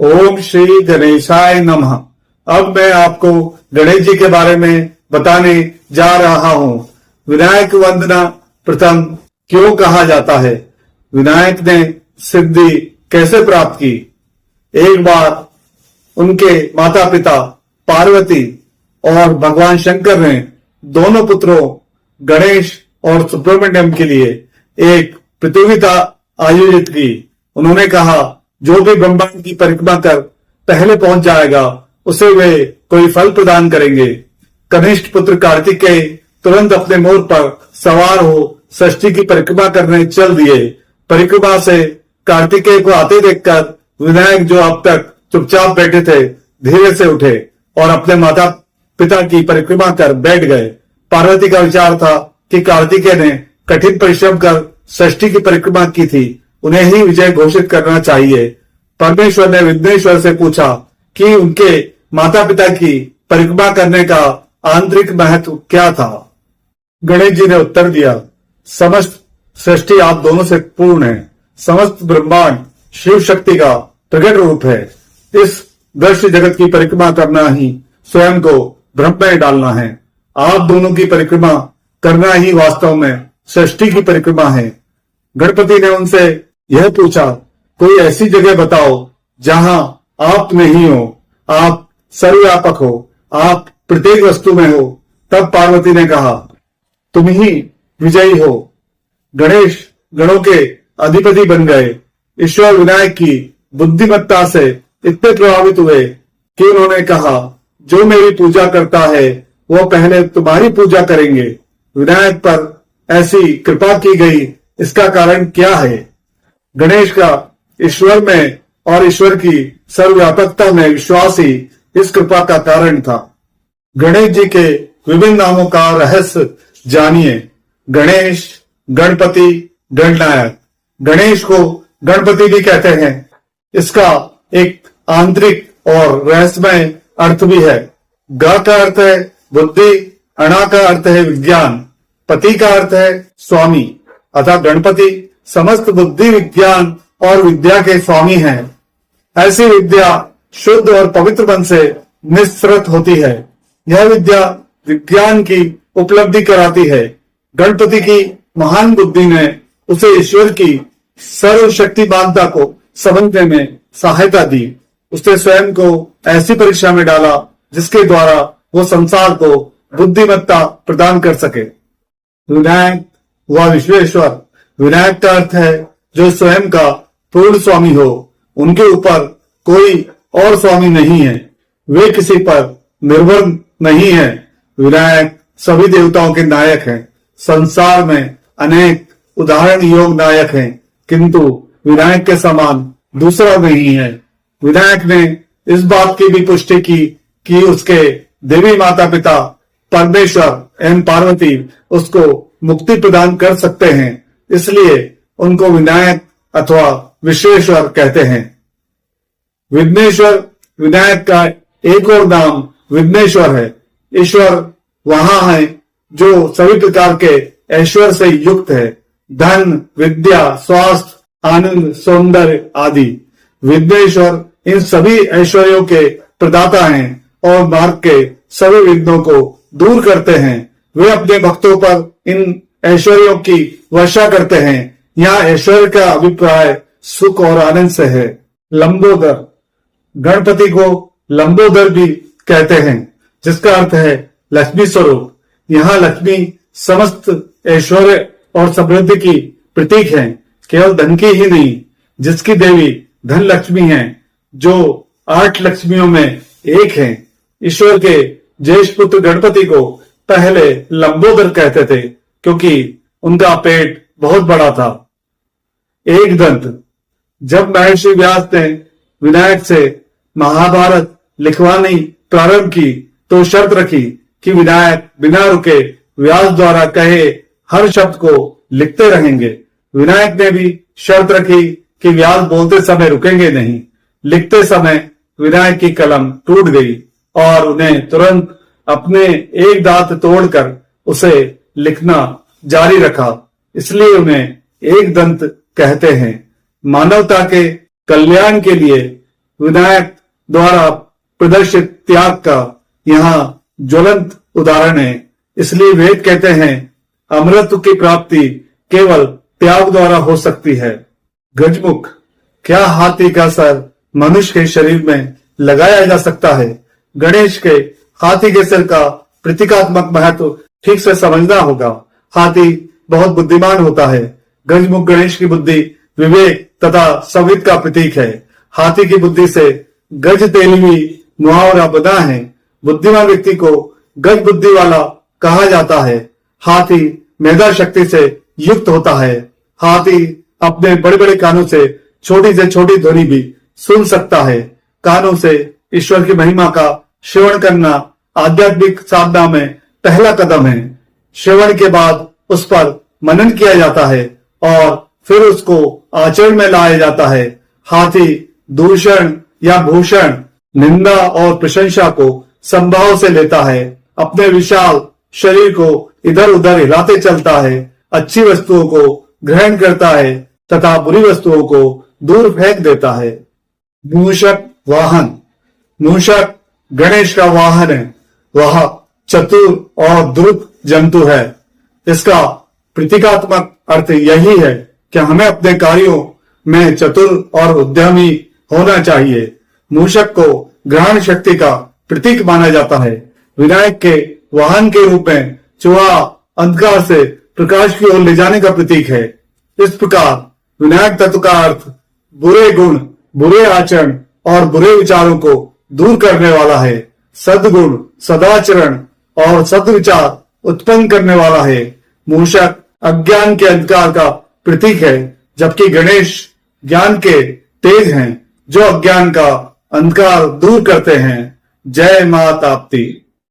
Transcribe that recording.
ओम श्री गणेशाय नमः। अब मैं आपको गणेश जी के बारे में बताने जा रहा हूं। विनायक वंदना प्रथम क्यों कहा जाता है? विनायक ने सिद्धि कैसे प्राप्त की? एक बार उनके माता पिता पार्वती और भगवान शंकर ने दोनों पुत्रों गणेश और सुब्रमण्यम के लिए एक प्रतियोगिता आयोजित की। उन्होंने कहा, जो भी ब्रह्मांड की परिक्रमा कर पहले पहुंच जाएगा उसे वे कोई फल प्रदान करेंगे। कनिष्ठ पुत्र कार्तिकेय तुरंत अपने मोर पर सवार हो षष्ठी की परिक्रमा करने चल दिए। परिक्रमा से कार्तिकेय को आते देखकर विनायक, जो अब तक चुपचाप बैठे थे, धीरे से उठे और अपने माता पिता की परिक्रमा कर बैठ गए। पार्वती का विचार था कि कार्तिकेय ने कठिन परिश्रम कर षष्ठी की परिक्रमा की थी, उन्हें ही विजय घोषित करना चाहिए। परमेश्वर ने विघ्नेश्वर से पूछा कि उनके माता पिता की परिक्रमा करने का आंतरिक महत्व क्या था। गणेश जी ने उत्तर दिया, समस्त सृष्टि आप दोनों से पूर्ण है। समस्त ब्रह्मांड शिव शक्ति का प्रकट रूप है। इस दृश्य जगत की परिक्रमा करना ही स्वयं को ब्रह्म में डालना है। आप दोनों की परिक्रमा करना ही वास्तव में सृष्टि की परिक्रमा है। गणपति ने उनसे यह पूछा, कोई ऐसी जगह बताओ जहां आप नहीं हो, आप सर्वव्यापक हो, आप प्रत्येक वस्तु में हो। तब पार्वती ने कहा, तुम ही विजयी हो। गणेश गणों के अधिपति बन गए। ईश्वर विनायक की बुद्धिमत्ता से इतने प्रभावित हुए कि उन्होंने कहा, जो मेरी पूजा करता है वो पहले तुम्हारी पूजा करेंगे। विनायक पर ऐसी कृपा की गई, इसका कारण क्या है? गणेश का ईश्वर में और ईश्वर की सर्वव्यापकता में विश्वास ही इस कृपा का कारण था। गणेश जी के विभिन्न नामों का रहस्य जानिए। गणेश, गणपति, गणनायक। गणेश को गणपति भी कहते हैं। इसका एक आंतरिक और रहस्यमय अर्थ भी है। ग का अर्थ है बुद्धि, अणा का अर्थ है विज्ञान, पति का अर्थ है स्वामी। अतः गणपति समस्त बुद्धि, विज्ञान और विद्या के स्वामी हैं। ऐसी विद्या शुद्ध और पवित्र मन से निस्सृत होती है। यह विद्या विज्ञान की उपलब्धि कराती है। गणपति की महान बुद्धि ने उसे ईश्वर की सर्वशक्तिमानता को समझने में सहायता दी। उसने स्वयं को ऐसी परीक्षा में डाला जिसके द्वारा वो संसार को बुद्धिमत्ता प्रदान कर सके। विनायक व विश्वेश्वर। विनायक का अर्थ है जो स्वयं का पूर्ण स्वामी हो। उनके ऊपर कोई और स्वामी नहीं है। वे किसी पर निर्भर नहीं है। विनायक सभी देवताओं के नायक हैं। संसार में अनेक उदाहरण योग नायक हैं, किंतु विनायक के समान दूसरा नहीं है। विनायक ने इस बात की भी पुष्टि की कि उसके देवी माता पिता परमेश्वर एवं पार्वती उसको मुक्ति प्रदान कर सकते हैं, इसलिए उनको विनायक अथवा विश्वेश्वर कहते हैं। विघ्नेश्वर। विनायक का एक और नाम विघ्नेश्वर है। ईश्वर वहां है जो सभी प्रकार के ऐश्वर्य से युक्त है। धन, विद्या, स्वास्थ्य, आनंद, सौंदर्य आदि। विघ्नेश्वर इन सभी ऐश्वर्यों के प्रदाता हैं और मार्ग के सभी विघ्नों को दूर करते हैं। वे अपने भक्तों पर इन ऐश्वर्यों की वर्षा करते हैं। यहाँ ऐश्वर्य का अभिप्राय सुख और आनंद से है। लंबोदर। गणपति को लंबोदर भी कहते हैं, जिसका अर्थ है लक्ष्मी स्वरूप। यहाँ लक्ष्मी समस्त ऐश्वर्य और समृद्धि की प्रतीक है। केवल धन की ही नहीं, जिसकी देवी धन लक्ष्मी है, जो 8 लक्ष्मियों में एक है। ईश्वर के ज्येष्ठ पुत्र गणपति को पहले लंबोदर कहते थे, क्योंकि उनका पेट बहुत बड़ा था। एक दंत। जब महर्षि व्यास ने विनायक से महाभारत लिखवानी प्रारंभ की तो शर्त रखी कि विनायक बिना रुके व्यास द्वारा कहे हर शब्द को लिखते रहेंगे। विनायक ने भी शर्त रखी कि व्यास बोलते समय रुकेंगे नहीं। लिखते समय विनायक की कलम टूट गई और उन्हें तुरंत अपने एक दांत तोड़कर उसे लिखना जारी रखा, इसलिए उन्हें एक दंत कहते हैं। मानवता के कल्याण के लिए विनायक द्वारा प्रदर्शित त्याग का यहाँ ज्वलंत उदाहरण है। इसलिए वेद कहते हैं अमृत की प्राप्ति केवल त्याग द्वारा हो सकती है। गजमुख, क्या हाथी का सर मनुष्य के शरीर में लगाया जा सकता है? गणेश के हाथी के सिर का प्रतीकात्मक महत्व ठीक से समझना होगा। हाथी बहुत बुद्धिमान होता है। गजमुख गणेश की बुद्धि, विवेक तथा संविद का प्रतीक है। हाथी की बुद्धि से गज तेलवी मुहावरा बना है। बुद्धिमान व्यक्ति को गज बुद्धि वाला कहा जाता है। हाथी मेधा शक्ति से युक्त होता है। हाथी अपने बड़े बड़े कानों से छोटी ध्वनि भी सुन सकता है। कानों से ईश्वर की महिमा का श्रवण करना आध्यात्मिक साधना में पहला कदम है। श्रवण के बाद उस पर मनन किया जाता है और फिर उसको आचरण में लाया जाता है। हाथी दूषण या भूषण, निंदा और प्रशंसा को संभाव से लेता है। अपने विशाल शरीर को इधर उधर हिलाते चलता है। अच्छी वस्तुओं को ग्रहण करता है तथा बुरी वस्तुओं को दूर फेंक देता है। मूषक वाहन, मूषक गणेश का वाहन है। वह चतुर और द्रुत जंतु है। इसका प्रतीकात्मक अर्थ यही है कि हमें अपने कार्यों में चतुर और उद्यमी होना चाहिए। मूषक को ग्रहण शक्ति का प्रतीक माना जाता है। विनायक के वाहन के रूप में चूहा अंधकार से प्रकाश की ओर ले जाने का प्रतीक है। इस प्रकार विनायक तत्व का अर्थ बुरे गुण, बुरे आचरण और बुरे विचारों को दूर करने वाला है। सद्गुण, सदाचरण और सद्विचार उत्पन्न करने वाला है। मूषक अज्ञान के अंधकार का प्रतीक है, जबकि गणेश ज्ञान के तेज हैं जो अज्ञान का अंधकार दूर करते हैं। जय मां ताप्ती।